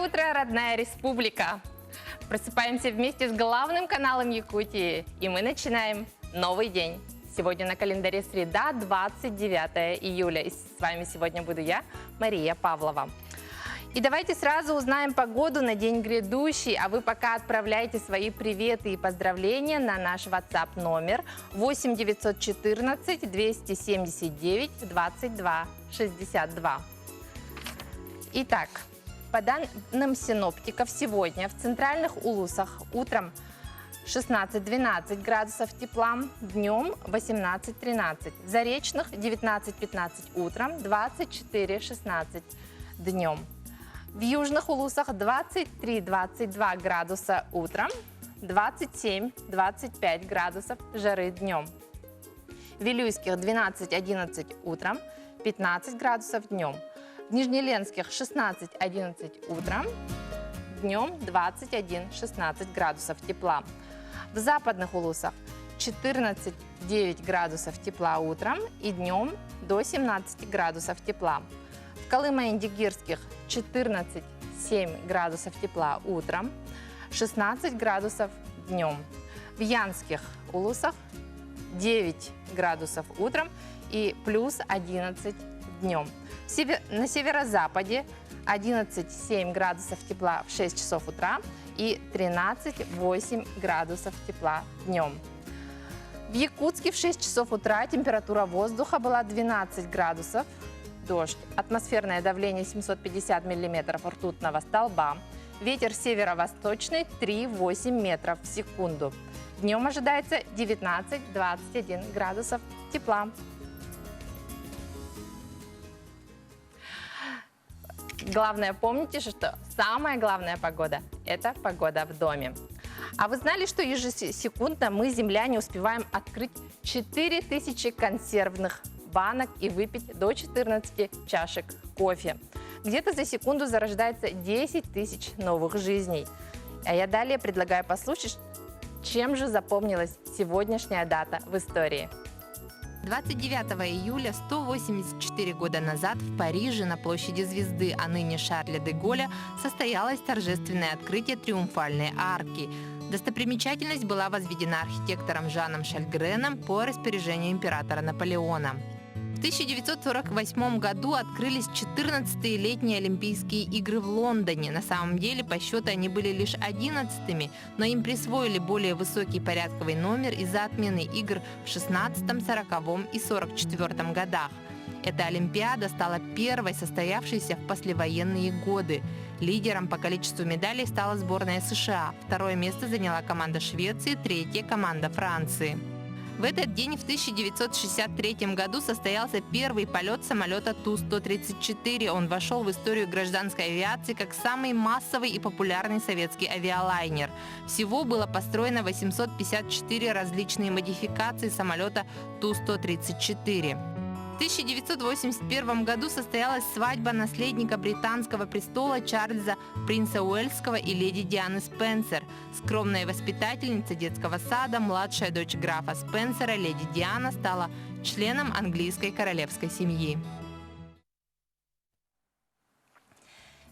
утро, родная республика! Просыпаемся вместе с главным каналом Якутии, и мы начинаем новый день. Сегодня на календаре среда, 29 июля, и с вами сегодня буду я, Мария Павлова. И давайте сразу узнаем погоду на день грядущий, а вы пока отправляйте свои приветы и поздравления на наш WhatsApp номер 8 914 279 22 62. Итак, по данным синоптиков, сегодня в центральных улусах утром 16-12 градусов тепла, днем 18-13, в заречных 19-15 утром, 24-16 днем. В южных улусах 23-22 градуса утром, 27-25 градусов жары днем. В Вилюйских 12-11 утром, 15 градусов днем. В Нижнеленских 16-11 утром, днем 21-16 градусов тепла. В западных улусах 14-9 градусов тепла утром и днем до 17 градусов тепла. В Колымо-Индигирских 14-7 градусов тепла утром, 16 градусов днем. В Янских улусах 9 градусов утром и плюс 11 днем. На северо-западе 11-7 градусов тепла в 6 часов утра и 13-8 градусов тепла днем. В Якутске в 6 часов утра температура воздуха была 12 градусов, дождь, атмосферное давление 750 миллиметров ртутного столба, ветер северо-восточный 3-8 метров в секунду. Днем ожидается 19-21 градусов тепла. Главное, помните, что самая главная погода – это погода в доме. А вы знали, что ежесекундно мы, земляне, успеваем открыть 4000 консервных банок и выпить до 14 чашек кофе? Где-то за секунду зарождается 10 тысяч новых жизней. А я далее предлагаю послушать, чем же запомнилась сегодняшняя дата в истории. 29 июля 184 года назад в Париже на площади Звезды, а ныне Шарля де Голля, состоялось торжественное открытие Триумфальной арки. Достопримечательность была возведена архитектором Жаном Шальгреном по распоряжению императора Наполеона. В 1948 году открылись 14-е летние Олимпийские игры в Лондоне. На самом деле, по счету они были лишь 11-ми, но им присвоили более высокий порядковый номер из-за отмены игр в 16-м, 40-м и 44-м годах. Эта Олимпиада стала первой состоявшейся в послевоенные годы. Лидером по количеству медалей стала сборная США. Второе место заняла команда Швеции, третье – команда Франции. В этот день в 1963 году состоялся первый полет самолета Ту-134. Он вошел в историю гражданской авиации как самый массовый и популярный советский авиалайнер. Всего было построено 854 различные модификации самолета Ту-134. В 1981 году состоялась свадьба наследника британского престола Чарльза, принца Уэльского и леди Дианы Спенсер. Скромная воспитательница детского сада, младшая дочь графа Спенсера, леди Диана, стала членом английской королевской семьи.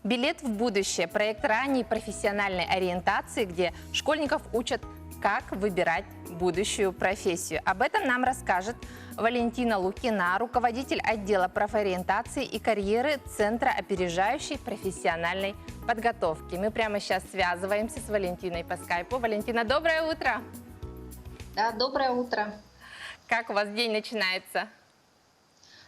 «Билет в будущее» – проект ранней профессиональной ориентации, где школьников учат, как выбирать будущую профессию. Об этом нам расскажет Валентина Лукина, руководитель отдела профориентации и карьеры Центра опережающей профессиональной подготовки. Мы прямо сейчас связываемся с Валентиной по скайпу. Валентина, доброе утро! Да, доброе утро! Как у вас день начинается?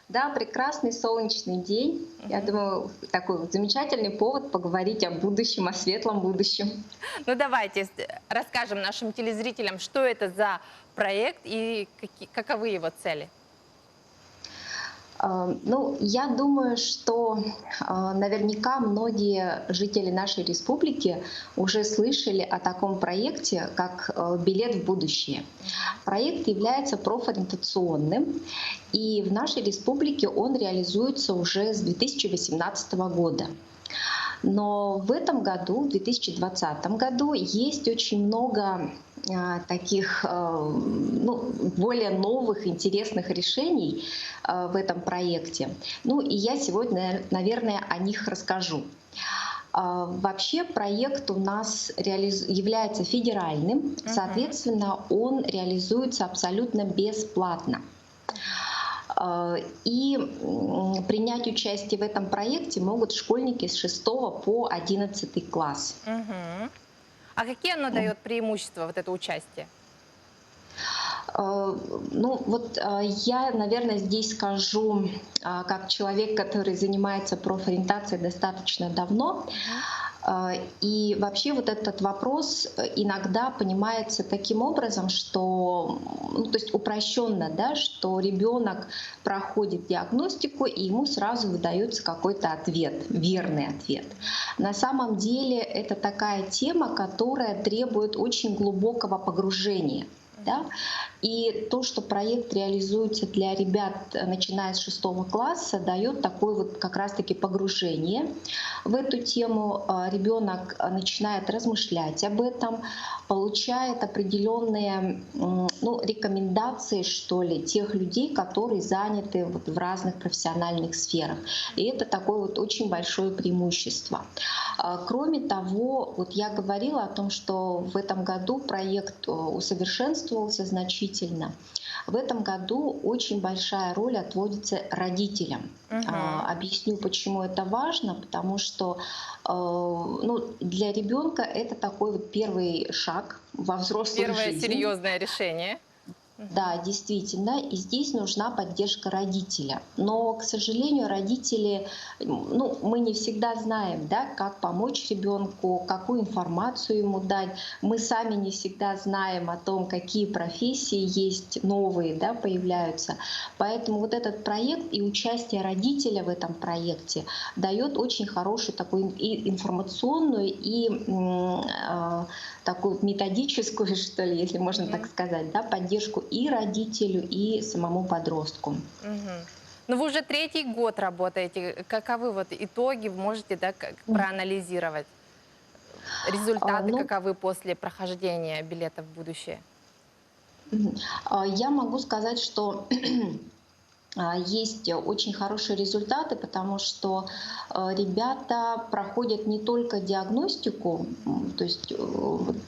Да, прекрасный солнечный день. Я думаю, такой вот замечательный повод поговорить о будущем, о светлом будущем. Ну давайте расскажем нашим телезрителям, что это за проект и каковы его цели. Ну, я думаю, что наверняка многие жители нашей республики уже слышали о таком проекте, как «Билет в будущее». Проект является профориентационным, и в нашей республике он реализуется уже с 2018 года. Но в этом году, в 2020 году, есть очень много таких более новых, интересных решений в этом проекте. Ну и я сегодня, наверное, о них расскажу. Вообще проект у нас является федеральным, соответственно, он реализуется абсолютно бесплатно. И принять участие в этом проекте могут школьники с 6 по 11 класс. А какие оно дает преимущества, вот это участие? Ну вот я, наверное, здесь скажу, как человек, который занимается профориентацией достаточно давно. И вообще вот этот вопрос иногда понимается таким образом, что, ну, то есть упрощенно, да, что ребенок проходит диагностику, и ему сразу выдается какой-то ответ, верный ответ. На самом деле это такая тема, которая требует очень глубокого погружения. Да? И то, что проект реализуется для ребят, начиная с 6 класса, дает такое вот как раз-таки погружение в эту тему. Ребенок начинает размышлять об этом, получает определенные рекомендации, что ли, тех людей, которые заняты вот в разных профессиональных сферах. И это такое вот очень большое преимущество. Кроме того, вот я говорила о том, что в этом году проект усовершенствовался значительно. В этом году очень большая роль отводится родителям. Объясню, почему это важно, потому что для ребенка это такой вот первый шаг во взрослую Первое жизнь. серьезное решение. Да, действительно, и здесь нужна поддержка родителя. Но, к сожалению, родители, мы не всегда знаем, да, как помочь ребенку, какую информацию ему дать. Мы сами не всегда знаем о том, какие профессии есть новые, да, появляются. Поэтому вот этот проект и участие родителя в этом проекте дает очень хорошую такую и информационную, и такую методическую, что ли, если можно так сказать, да, поддержку и родителю, и самому подростку. Ну, вы уже 3-й год работаете. Каковы вот итоги? Можете, да, проанализировать? Результаты каковы после прохождения билета в будущее? Я могу сказать, что есть очень хорошие результаты, потому что ребята проходят не только диагностику, то есть,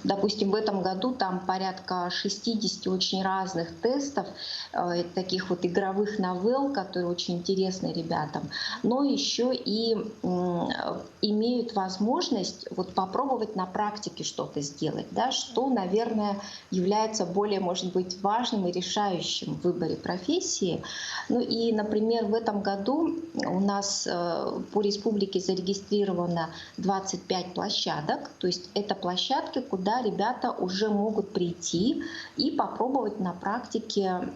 допустим, в этом году там порядка 60 очень разных тестов, таких вот игровых новелл, которые очень интересны ребятам, но еще и имеют возможность вот попробовать на практике что-то сделать, да, что, наверное, является более, может быть, важным и решающим в выборе профессии. Ну и, например, в этом году у нас по республике зарегистрировано 25 площадок. То есть это площадки, куда ребята уже могут прийти и попробовать на практике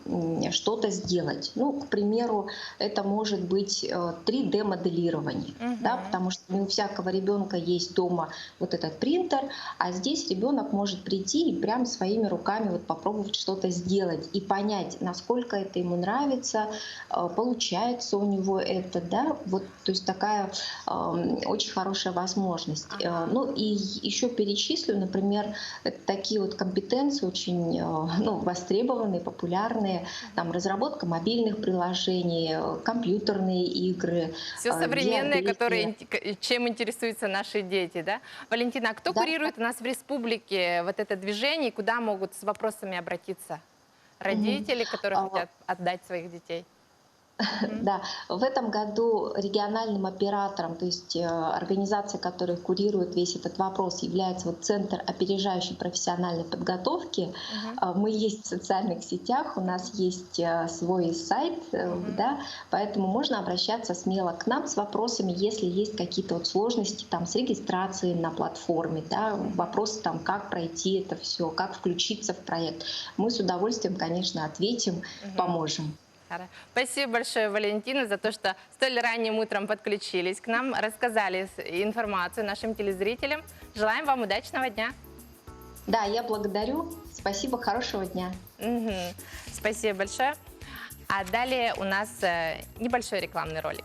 что-то сделать. Ну, к примеру, это может быть 3D-моделирование, да, потому что не у всякого ребенка есть дома вот этот принтер, а здесь ребенок может прийти и прям своими руками вот попробовать что-то сделать и понять, насколько это ему нравится, получается у него это, да, вот, то есть такая очень хорошая возможность. Ну и еще перечислю, например, такие вот компетенции очень востребованные, популярные, там разработка мобильных приложений, компьютерные игры. Все современное, чем интересуются наши дети, да? Валентина, а кто курирует у нас в республике вот это движение, и куда могут с вопросами обратиться родители, которые хотят отдать своих детей? Да, в этом году региональным оператором, то есть организацией, которая курирует весь этот вопрос, является вот Центр опережающей профессиональной подготовки. Мы есть в социальных сетях, у нас есть свой сайт, да, поэтому можно обращаться смело к нам с вопросами, если есть какие-то вот сложности там, с регистрацией на платформе, да, вопросы, там, как пройти это все, как включиться в проект. Мы с удовольствием, конечно, ответим, поможем. Спасибо большое, Валентина, за то, что столь ранним утром подключились к нам, рассказали информацию нашим телезрителям. Желаем вам удачного дня. Да, я благодарю. Спасибо, хорошего дня. Спасибо большое. А далее у нас небольшой рекламный ролик.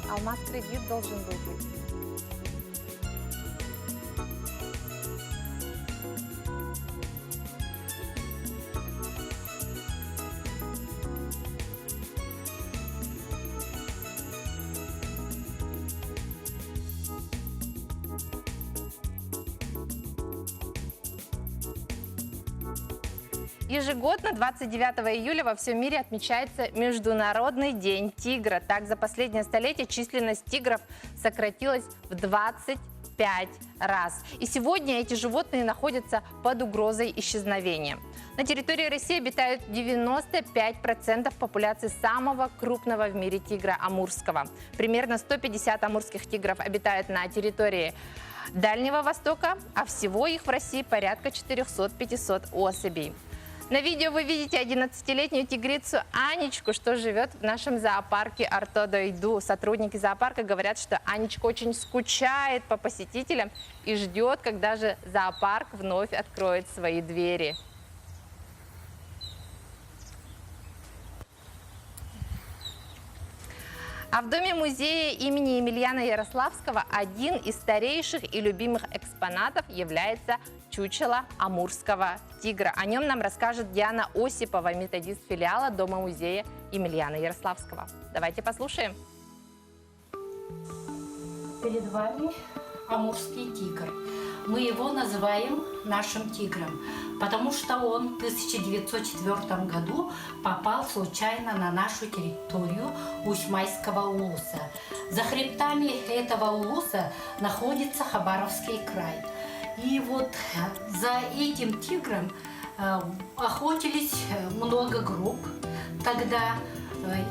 Алмаз кредит должен был быть. Ежегодно 29 июля во всем мире отмечается Международный день тигра. Так, за последнее столетие численность тигров сократилась в 25 раз. И сегодня эти животные находятся под угрозой исчезновения. На территории России обитают 95% популяции самого крупного в мире тигра амурского. Примерно 150 амурских тигров обитают на территории Дальнего Востока, а всего их в России порядка 400-500 особей. На видео вы видите 11-летнюю тигрицу Анечку, что живет в нашем зоопарке Артодойду. Сотрудники зоопарка говорят, что Анечка очень скучает по посетителям и ждет, когда же зоопарк вновь откроет свои двери. А в доме-музее имени Емельяна Ярославского один из старейших и любимых экспонатов является чучело амурского тигра. О нем нам расскажет Диана Осипова, методист филиала дома-музея Емельяна Ярославского. Давайте послушаем. Перед вами амурский тигр. Мы его называем нашим тигром, потому что он в 1904 году попал случайно на нашу территорию Усть-Майского улуса. За хребтами этого улуса находится Хабаровский край. И вот за этим тигром охотились много групп тогда.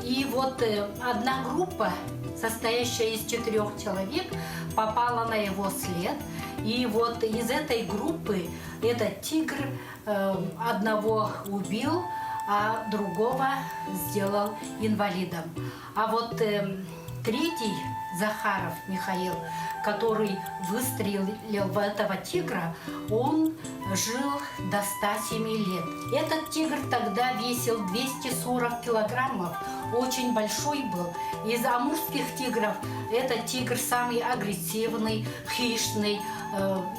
И вот одна группа, состоящая из 4 человек, попала на его след. И вот из этой группы этот тигр одного убил, а другого сделал инвалидом. А вот третий, Захаров Михаил, который выстрелил в этого тигра, он жил до 107 лет. Этот тигр тогда весил 240 килограммов, очень большой был. Из амурских тигров этот тигр самый агрессивный, хищный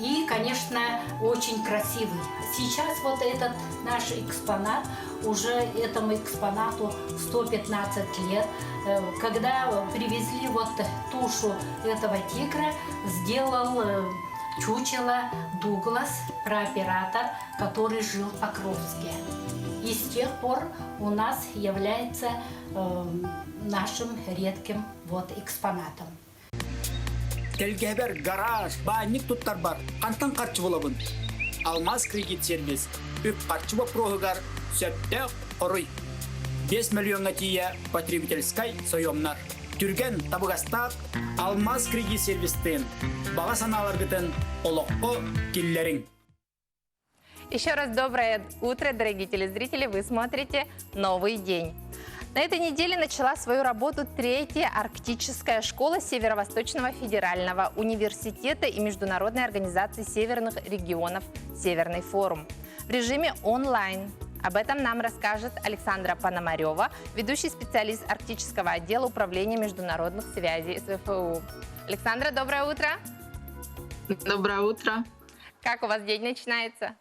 и, конечно, очень красивый. Сейчас вот этот наш экспонат, уже этому экспонату 115 лет. Когда привезли вот тушу этого тигра, сделал чучело Дуглас, прооператор, который жил в Покровске. И с тех пор у нас является нашим редким вот экспонатом. Телгебер, гараж, банник туттар бар. Кантан карчы болабын. Алмаз кредит сервис. Үп карчы боп рохыгар сөпте орый. 5 миллионга тие потребительской соемнар. Түрген табыгастак Алмаз кредит сервистен. Бага саналар битен олоққо киллерин. Еще раз доброе утро, дорогие телезрители. Вы смотрите «Новый день». На этой неделе начала свою работу третья арктическая школа Северо-Восточного федерального университета и Международной организации северных регионов «Северный форум» в режиме онлайн. Об этом нам расскажет Александра Пономарева, ведущий специалист арктического отдела управления международных связей СВФУ. Александра, доброе утро. Доброе утро. Как у вас день начинается?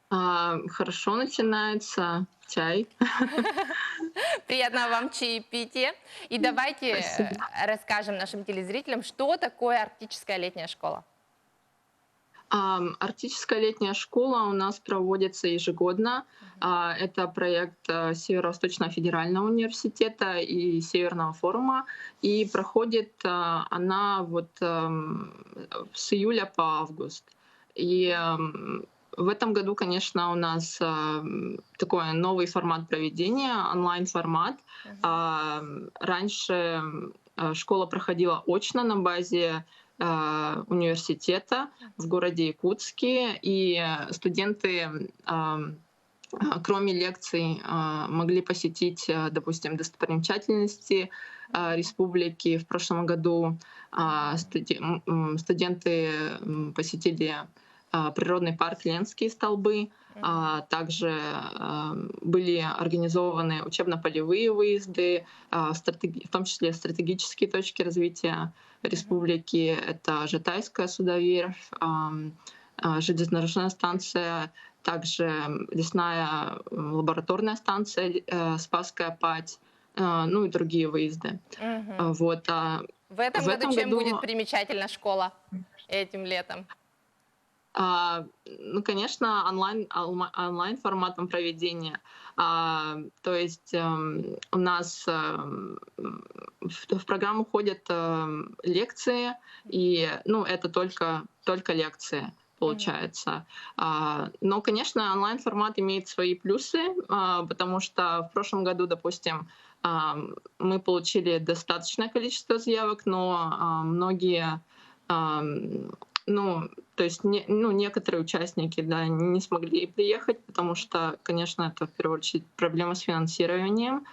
Хорошо начинается. Чай. Приятного вам чаепития. И давайте расскажем нашим телезрителям, что такое арктическая летняя школа. Арктическая летняя школа у нас проводится ежегодно. Это проект Северо-Восточного федерального университета и Северного форума. И проходит она вот с июля по август. И в этом году, конечно, у нас такой новый формат проведения, онлайн-формат. Раньше школа проходила очно на базе университета в городе Якутске, и студенты, кроме лекций, могли посетить, допустим, достопримечательности республики. В прошлом году студенты посетили природный парк Ленские столбы, Также были организованы учебно-полевые выезды, в том числе стратегические точки развития республики. Это Жатайская судоверфь, железнодорожная станция, также лесная лабораторная станция Спасская Падь, ну и другие выезды. Вот. В этом году чем будет примечательна школа этим летом? Ну, конечно, онлайн форматом проведения. То есть у нас в программу входят лекции, и ну, это только лекции, получается. Но, конечно, онлайн-формат имеет свои плюсы, потому что в прошлом году, допустим, мы получили достаточное количество заявок, но многие, ну, то есть некоторые участники, да, не смогли приехать, потому что, конечно, это в первую очередь проблема с финансированием,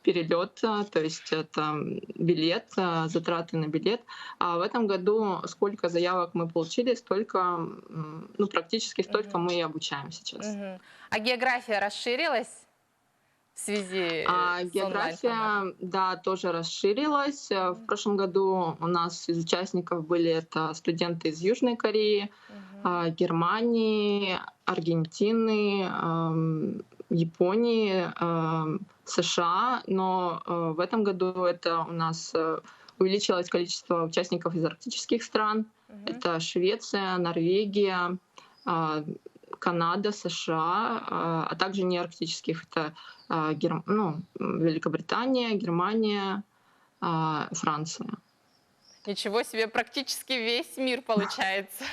перелет, то есть это билет, затраты на билет. А в этом году сколько заявок мы получили, столько, ну, практически столько мы и обучаем сейчас. А география расширилась в связи с география, да, тоже расширилась. В прошлом году у нас из участников были это студенты из Южной Кореи, Германии, Аргентины, Японии, США, но в этом году это у нас увеличилось количество участников из арктических стран. Это Швеция, Норвегия, Канада, США, а также неарктических. Это Великобритания, Германия, Франция. Ничего себе, практически весь мир получается.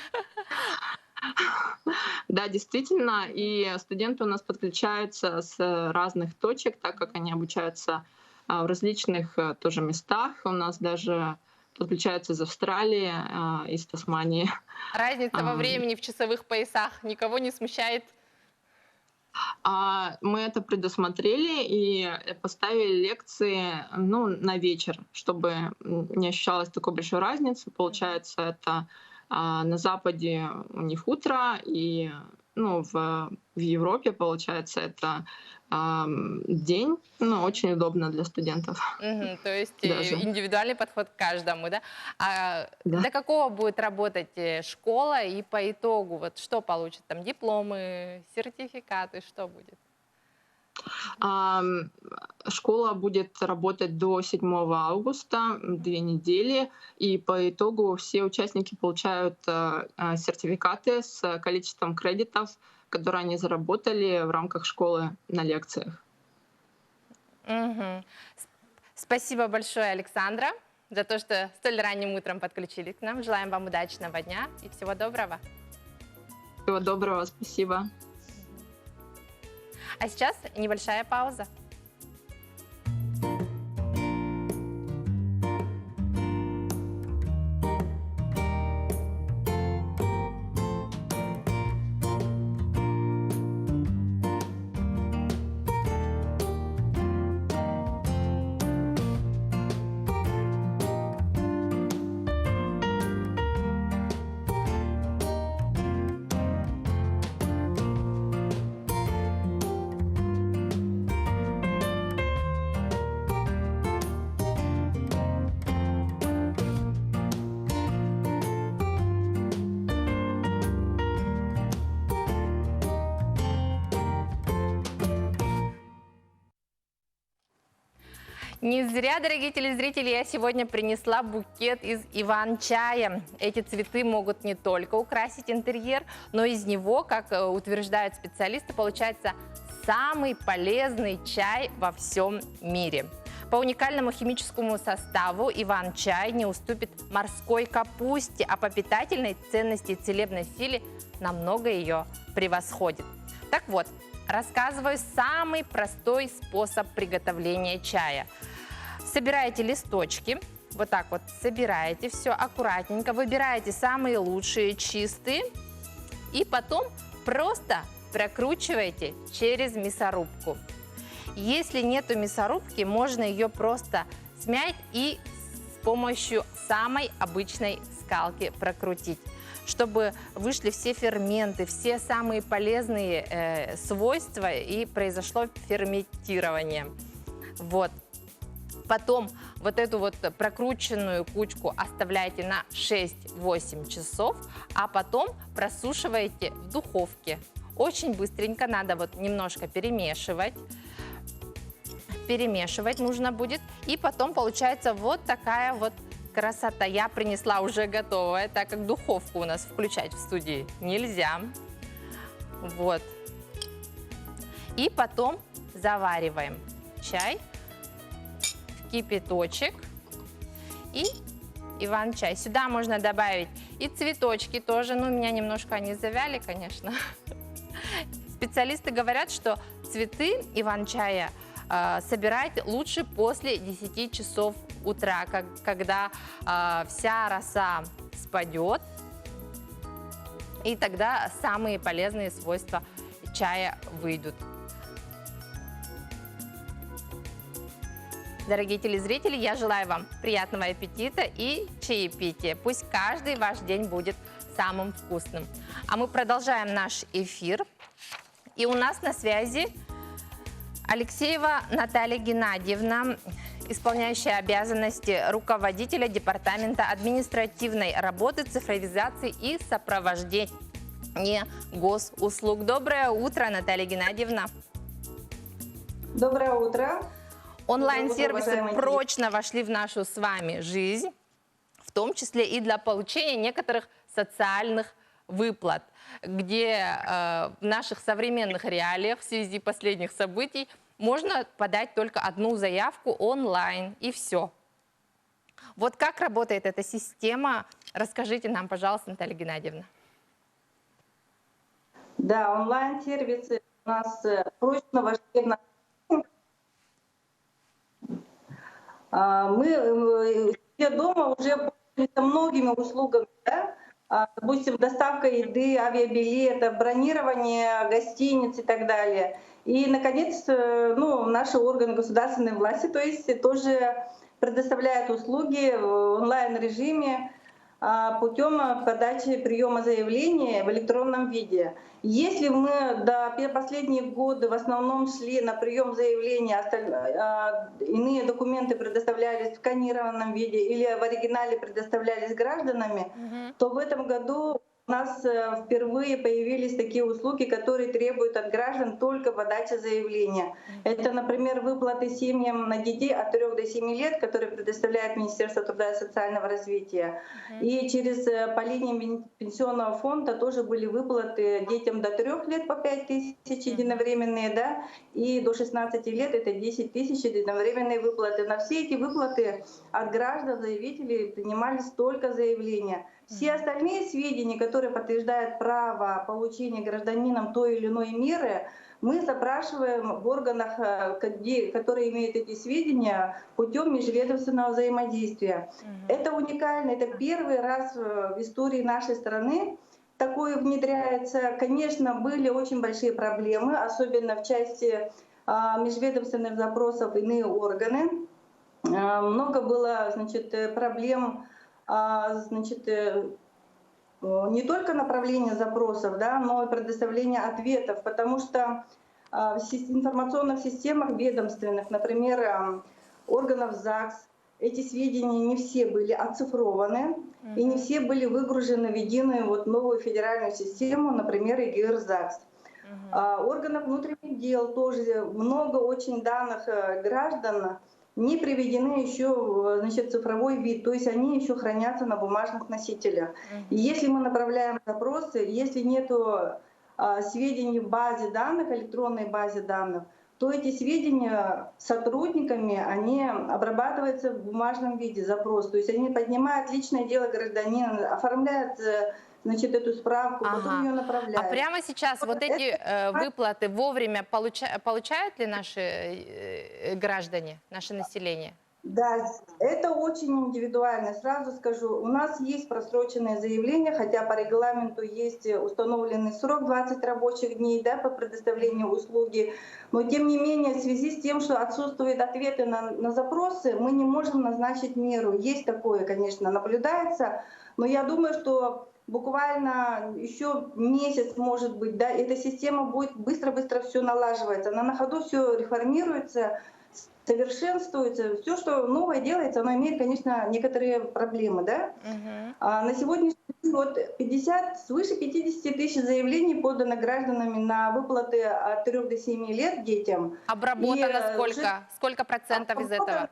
Да, действительно, и студенты у нас подключаются с разных точек, так как они обучаются в различных тоже местах. У нас даже подключаются из Австралии, из Тасмании. Разница во времени в часовых поясах никого не смущает? Мы это предусмотрели и поставили лекции, ну, на вечер, чтобы не ощущалось такой большой разницы. Получается, это на Западе у них утро, и ну, в Европе, получается, это день. Ну, очень удобно для студентов. То есть даже индивидуальный подход к каждому, да? Да. До какого будет работать школа, и по итогу вот что получат? Там дипломы, сертификаты, что будет? Школа будет работать до 7 августа, 2 недели, и по итогу все участники получают сертификаты с количеством кредитов, которые они заработали в рамках школы на лекциях. Спасибо большое, Александра, за то, что столь ранним утром подключились к нам. Желаем вам удачного дня и всего доброго. Всего доброго, спасибо. А сейчас небольшая пауза. Не зря, дорогие телезрители, я сегодня принесла букет из иван-чая. Эти цветы могут не только украсить интерьер, но из него, как утверждают специалисты, получается самый полезный чай во всем мире. По уникальному химическому составу иван-чай не уступит морской капусте, а по питательной ценности и целебной силе намного ее превосходит. Так вот, рассказываю самый простой способ приготовления чая. Собираете листочки, вот так вот собираете все аккуратненько, выбираете самые лучшие, чистые, и потом просто прокручиваете через мясорубку. Если нету мясорубки, можно ее просто смять и с помощью самой обычной скалки прокрутить. чтобы вышли все ферменты, все самые полезные свойства и произошло ферментирование. Вот. Потом вот эту вот прокрученную кучку оставляете на 6-8 часов, а потом просушиваете в духовке. Очень быстренько надо вот немножко перемешивать. Перемешивать нужно будет. И потом получается вот такая вот красота. Я принесла уже готовое, так как духовку у нас включать в студии нельзя. Вот. И потом завариваем чай в кипяточек и иван-чай. Сюда можно добавить и цветочки тоже. Ну, у меня немножко они завяли, конечно. Специалисты говорят, что цветы иван-чая собирать лучше после 10 часов утра, когда вся роса спадет, и тогда самые полезные свойства чая выйдут. Дорогие телезрители, я желаю вам приятного аппетита и чаепития. Пусть каждый ваш день будет самым вкусным. А мы продолжаем наш эфир. И у нас на связи Алексеева Наталья Геннадьевна, исполняющая обязанности руководителя Департамента административной работы, цифровизации и сопровождения госуслуг. Доброе утро, Наталья Геннадьевна. Доброе утро. Онлайн-сервисы прочно вошли в нашу с вами жизнь, в том числе и для получения некоторых социальных выплат, где в наших современных реалиях в связи последних событий можно подать только одну заявку онлайн, и все. Вот как работает эта система? Расскажите нам, пожалуйста, Наталья Геннадьевна. Да, онлайн-сервисы у нас прочно вошли в нашу жизнь. Мы сидя дома уже пользуемся многими услугами, да? Допустим, доставка еды, авиабилетов, бронирование гостиниц и так далее. И, наконец, наши органы государственной власти, то есть тоже предоставляют услуги в онлайн-режиме путем подачи приема заявления в электронном виде. Если мы до последние годы в основном шли на прием заявления, иные документы предоставлялись в сканированном виде или в оригинале предоставлялись гражданами, то в этом году у нас впервые появились такие услуги, которые требуют от граждан только подачи заявления. Это, например, выплаты семьям на детей от 3 до 7 лет, которые предоставляет Министерство труда и социального развития. И через по линиям пенсионного фонда тоже были выплаты детям до 3 лет по 5 тысяч единовременные, да, и до 16 лет это 10 тысяч единовременные выплаты. На все эти выплаты от граждан, заявителей принимались только заявления. Все остальные сведения, которые подтверждают право получения гражданином той или иной меры, мы запрашиваем в органах, которые имеют эти сведения, путем межведомственного взаимодействия. Это уникально, это первый раз в истории нашей страны такое внедряется. Конечно, были очень большие проблемы, особенно в части межведомственных запросов в иные органы. Много было, проблем, не только направление запросов, да, но и предоставление ответов, потому что в информационных системах ведомственных, например, органов ЗАГС, эти сведения не все были оцифрованы и не все были выгружены в единую новую федеральную систему, например, ЕГР ЗАГС. Органов внутренних дел тоже много очень данных граждан не приведены еще в цифровой вид, то есть они еще хранятся на бумажных носителях. И если мы направляем запросы, если нет сведений в базе данных, электронной базе данных, то эти сведения сотрудниками, они обрабатываются в бумажном виде, запрос. То есть они поднимают личное дело гражданина, оформляют эту справку, потом ее направляют. А прямо сейчас вот эти выплаты вовремя получают ли наши граждане, наше население? Да, это очень индивидуально. Сразу скажу, у нас есть просроченные заявления, хотя по регламенту есть установленный срок 20 рабочих дней, да, по предоставлению услуги. Но тем не менее, в связи с тем, что отсутствуют ответы на запросы, мы не можем назначить меру. Есть такое, конечно, наблюдается. Но я думаю, что буквально еще месяц, может быть, да, эта система будет быстро-быстро все налаживается. Она на ходу все реформируется, совершенствуется. Все, что новое делается, оно имеет, конечно, некоторые проблемы, да. На сегодняшний день вот свыше 50 тысяч заявлений подано гражданами на выплаты от 3 до 7 лет детям. Обработано сколько? уже Сколько процентов из этого?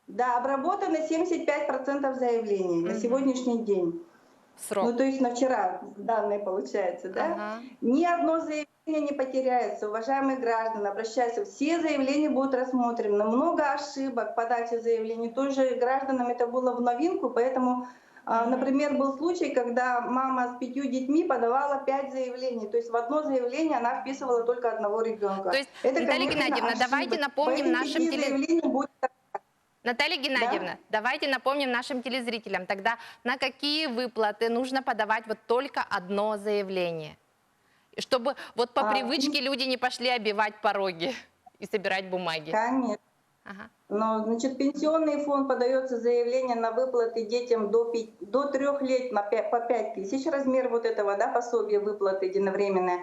Да, обработано 75% заявлений на сегодняшний день. Срок. Ну, то есть на вчера данные получается, да? Ага. Ни одно заявление не потеряется. Уважаемые граждане, обращаются, все заявления будут рассмотрены. Много ошибок в подаче заявлений. Тоже гражданам это было в новинку, поэтому, например, был случай, когда мама с 5 детьми подавала 5 заявлений. То есть в одно заявление она вписывала только одного ребенка. То есть, Наталья Геннадьевна, давайте напомним нашим телезрителям. Наталья Геннадьевна, давайте напомним нашим телезрителям тогда, на какие выплаты нужно подавать вот только одно заявление. Чтобы вот по привычке люди не пошли обивать пороги и собирать бумаги. Конечно. Ага. Но, значит, пенсионный фонд подается заявление на выплаты детям до 3 лет по 5 тысяч, размер вот этого, да, пособия выплаты единовременное.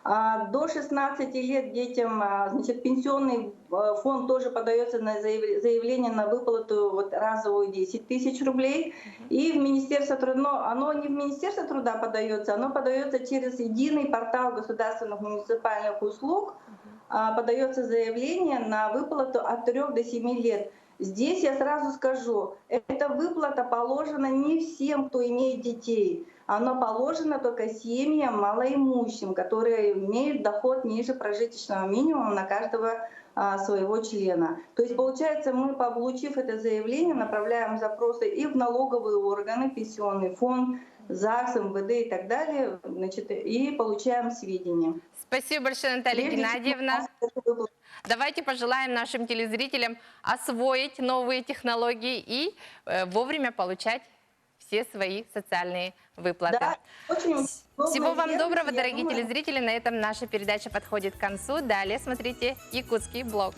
До 16 лет детям, значит, пенсионный фонд тоже подается на заявление на выплату вот разовую 10 тысяч рублей. И в Министерство труда, но оно не в Министерство труда подается, оно подается через единый портал государственных муниципальных услуг, подается заявление на выплату от 3 до 7 лет. Здесь я сразу скажу, эта выплата положена не всем, кто имеет детей. Она положена только семьям малоимущим, которые имеют доход ниже прожиточного минимума на каждого своего члена. То есть, получается, мы, получив это заявление, направляем запросы и в налоговые органы, пенсионный фонд, ЗАГС, МВД и так далее, значит, и получаем сведения. Спасибо большое, Наталья Геннадьевна. Давайте пожелаем нашим телезрителям освоить новые технологии и вовремя получать все свои социальные выплаты. Да, очень Всего вам доброго, я дорогие думаю. телезрители. На этом наша передача подходит к концу. Далее смотрите «Якутский блог».